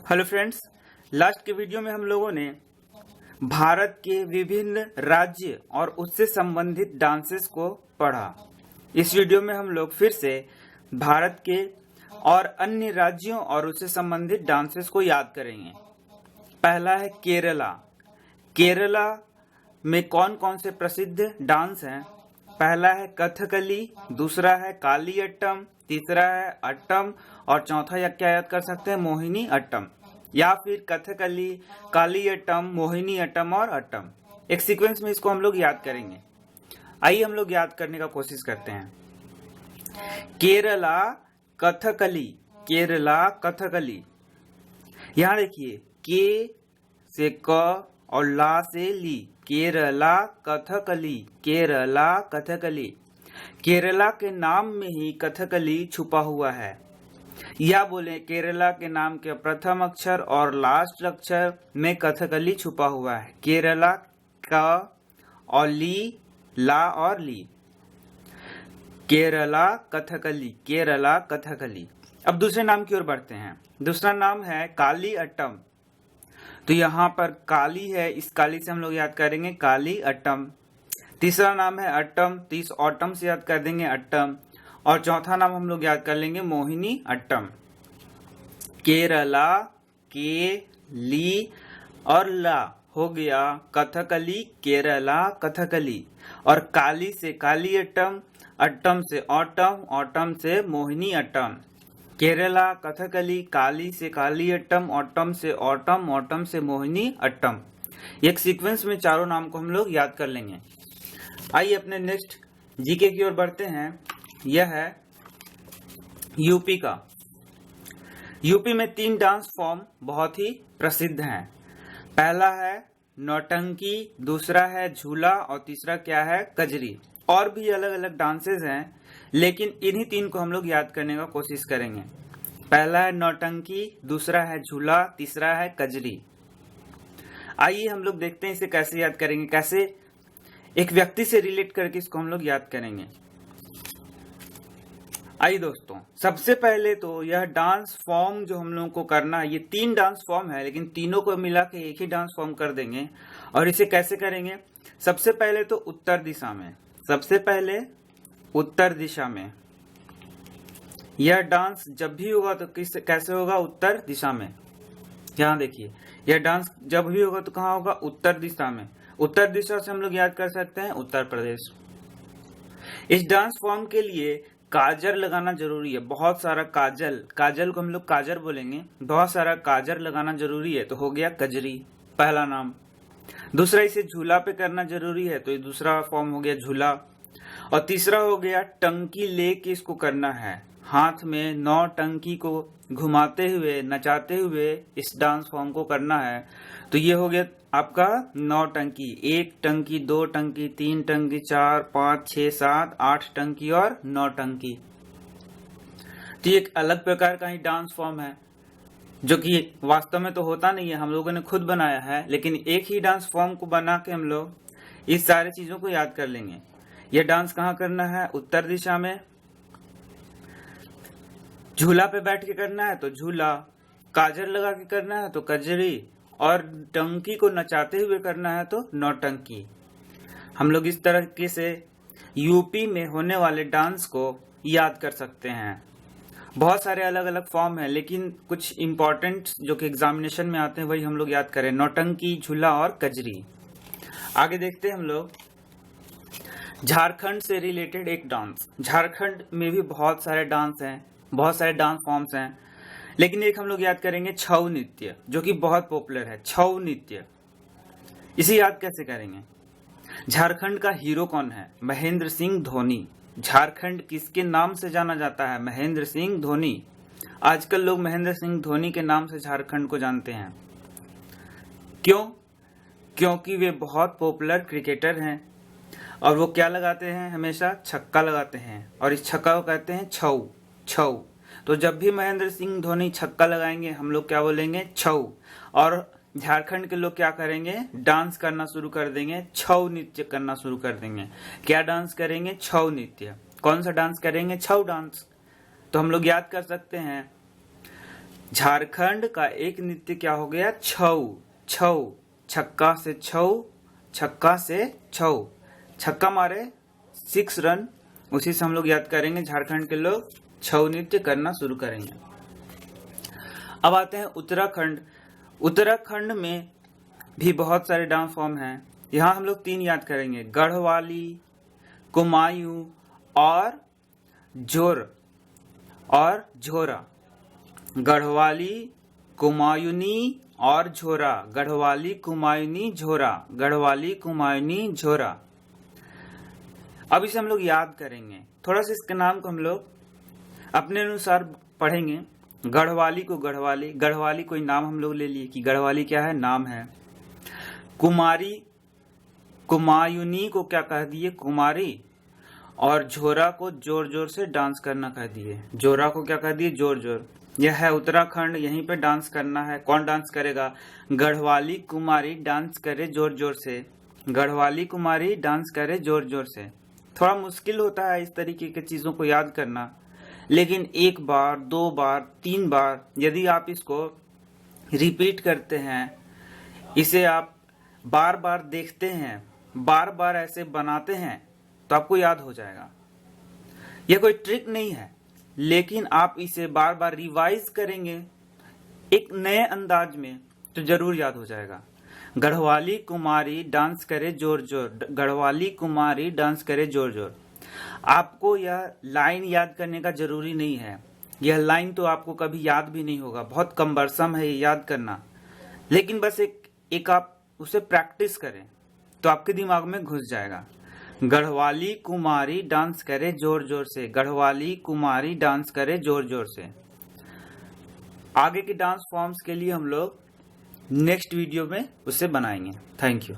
Hello friends, last के video में हम लोगों ने भारत के विभिन्न राज्य और उससे संबंधित डांसेस को पढ़ा। इस वीडियो में हम लोग फिर से भारत के और अन्य राज्यों और उससे संबंधित डांसेस को याद करेंगे। पहला है केरला। केरला में कौन कौन से प्रसिद्ध डांस हैं? पहला है कथकली, दूसरा है कालियट्टम, तीसरा है अट्टम और चौथा या क्या याद कर सकते हैं मोहिनी अट्टम, या फिर कथकली, कालियट्टम, मोहिनी अट्टम और अट्टम। एक सीक्वेंस में इसको हम लोग याद करेंगे। आइए हम लोग याद करने का कोशिश करते हैं। केरला कथकली, केरला कथकली। यहाँ देखिए, के से क और ला से ली, केरला कथकली, केरला कथकली। केरला के नाम में ही कथकली छुपा हुआ है। या बोले केरला के नाम के प्रथम अक्षर और लास्ट अक्षर में कथकली छुपा हुआ है। केरला का और ली, ला और ली, केरला कथकली, केरला कथकली। अब दूसरे नाम की ओर बढ़ते हैं। दूसरा नाम है काली अट्टम। तो यहाँ पर काली है, इस काली से हम लोग याद करेंगे काली अट्टम। तीसरा नाम है अट्टम, तो इस ऑटम से याद कर देंगे अट्टम। और चौथा नाम हम लोग याद कर लेंगे मोहिनी अट्टम। केरला के ली और ला हो गया कथकली, केरला कथकली। और काली से काली अट्टम, अट्टम से ऑटम, ऑटम से मोहिनी अट्टम। केरला कथकली, काली से काली अट्टम, ऑटम से ऑटम, ऑटम से मोहिनी अट्टम। एक सीक्वेंस में चारों नाम को हम लोग याद कर लेंगे। आइए अपने नेक्स्ट जीके की ओर बढ़ते हैं। यह है यूपी का। यूपी में 3 डांस फॉर्म बहुत ही प्रसिद्ध हैं। पहला है नौटंकी, दूसरा है झूला और तीसरा क्या है कजरी। और भी अलग अलग डांसेस हैं, लेकिन इन्हीं 3 को हम लोग याद करने का कोशिश करेंगे। पहला है नौटंकी, दूसरा है झूला, तीसरा है कजरी। आइए हम लोग देखते हैं इसे कैसे याद करेंगे, कैसे एक व्यक्ति से रिलेट करके इसको हम लोग याद करेंगे। आइए दोस्तों, सबसे पहले तो यह डांस फॉर्म जो हम लोगों को करना है, ये 3 डांस फॉर्म है, लेकिन तीनों को मिला के एक ही डांस फॉर्म कर देंगे। और इसे कैसे करेंगे? सबसे पहले तो उत्तर दिशा में, सबसे पहले उत्तर दिशा में यह डांस जब भी होगा तो कैसे होगा? उत्तर दिशा में। यहाँ देखिए, यह डांस जब भी होगा तो कहाँ होगा? उत्तर दिशा में। उत्तर दिशा से हम लोग याद कर सकते हैं उत्तर प्रदेश। इस डांस फॉर्म के लिए काजर लगाना जरूरी है, बहुत सारा काजल, काजल को हम लोग काजर बोलेंगे, बहुत सारा काजर लगाना जरूरी है। तो हो गया कजरी पहला नाम। दूसरा, इसे झूला पे करना जरूरी है, तो ये दूसरा फॉर्म हो गया झूला। और तीसरा हो गया टंकी लेके इसको करना है, हाथ में 9 टंकी को घुमाते हुए, नचाते हुए इस डांस फॉर्म को करना है। तो ये हो गया आपका 9 टंकी, 1 टंकी, 2 टंकी, 3 टंकी, 4, 5, 6, 7, 8 टंकी और 9 टंकी। तो ये एक अलग प्रकार का ही डांस फॉर्म है, जो कि वास्तव में तो होता नहीं है, हम लोगों ने खुद बनाया है। लेकिन एक ही डांस फॉर्म को बना के हम लोग इस सारी चीजों को याद कर लेंगे। यह डांस कहाँ करना है? उत्तर दिशा में। झूला पे बैठ के करना है तो झूला, काजर लगा के करना है तो कजरी, और टंकी को नचाते हुए करना है तो नौटंकी। हम लोग इस तरीके से यूपी में होने वाले डांस को याद कर सकते हैं। बहुत सारे अलग अलग फॉर्म है, लेकिन कुछ इम्पोर्टेंट जो कि एग्जामिनेशन में आते हैं वही हम लोग याद करें, नौटंकी, झूला और कजरी। आगे देखते हैं हम लोग झारखंड से रिलेटेड एक डांस। झारखंड में भी बहुत सारे डांस हैं, बहुत सारे डांस फॉर्म्स हैं, लेकिन एक हम लोग याद करेंगे छऊ नृत्य, जो कि बहुत पॉपुलर है। छऊ नृत्य, इसे याद कैसे करेंगे? झारखंड का हीरो कौन है? महेंद्र सिंह धोनी। झारखंड किसके नाम से जाना जाता है? महेंद्र सिंह धोनी। आजकल लोग महेंद्र सिंह धोनी के नाम से झारखंड को जानते हैं। क्यों? क्योंकि वे बहुत पॉपुलर क्रिकेटर हैं और वो क्या लगाते हैं? हमेशा छक्का लगाते हैं, और इस छक्का को कहते हैं छऊ, छऊ। तो जब भी महेंद्र सिंह धोनी छक्का लगाएंगे हम लोग क्या बोलेंगे? छऊ। और झारखंड के लोग क्या करेंगे? डांस करना शुरू कर देंगे, छऊ नृत्य करना शुरू कर देंगे। क्या डांस करेंगे? छऊ नृत्य। कौन सा डांस करेंगे? छऊ डांस। तो हम लोग याद कर सकते हैं झारखंड का एक नृत्य क्या हो गया, छऊ। छऊ, छक्का से छऊ, छक्का से छऊ, छक्का मारे 6 रन, उसी से हम लोग याद करेंगे। झारखंड के लोग छऊ नृत्य करना शुरू करेंगे। अब आते हैं उत्तराखंड। उत्तराखंड में भी बहुत सारे डांस फॉर्म हैं। यहाँ हम लोग 3 याद करेंगे, गढ़वाली, कुमायूं और झोरा। गढ़वाली, कुमायूनी और झोरा, गढ़वाली, कुमायूनी, झोरा, गढ़वाली, कुमायूनी, झोरा। अब इसे हम लोग याद करेंगे। थोड़ा सा इसके नाम को हम लोग अपने अनुसार पढ़ेंगे। गढ़वाली को गढ़वाली, गढ़वाली कोई नाम हम लोग ले लिए कि गढ़वाली क्या है, नाम है। कुमारी, कुमायूनी को क्या कह दिए, कुमारी। और झोरा को जोर जोर से डांस करना कह दिए। झोरा को क्या कह दिए, जोर जोर। यह है उत्तराखंड, यहीं पे डांस करना है। कौन डांस करेगा, गढ़वाली कुमारी डांस करे जोर जोर से। गढ़वाली कुमारी डांस करे जोर जोर से। थोड़ा मुश्किल होता है इस तरीके की चीजों को याद करना, लेकिन 1 बार, 2 बार, 3 बार यदि आप इसको रिपीट करते हैं, इसे आप बार बार देखते हैं, बार बार ऐसे बनाते हैं, तो आपको याद हो जाएगा। यह कोई ट्रिक नहीं है, लेकिन आप इसे बार बार रिवाइज करेंगे एक नए अंदाज में, तो जरूर याद हो जाएगा। गढ़वाली कुमारी डांस करे जोर जोर, गढ़वाली कुमारी डांस करे जोर जोर। आपको यह लाइन याद करने का जरूरी नहीं है। यह लाइन तो आपको कभी याद भी नहीं होगा, बहुत कमबरसम है ये याद करना। लेकिन बस एक आप उसे प्रैक्टिस करें तो आपके दिमाग में घुस जाएगा। गढ़वाली कुमारी डांस करे जोर जोर से, गढ़वाली कुमारी डांस करे जोर जोर से। आगे के डांस फॉर्म्स के लिए हम लोग नेक्स्ट वीडियो में उसे बनाएंगे। Thank you.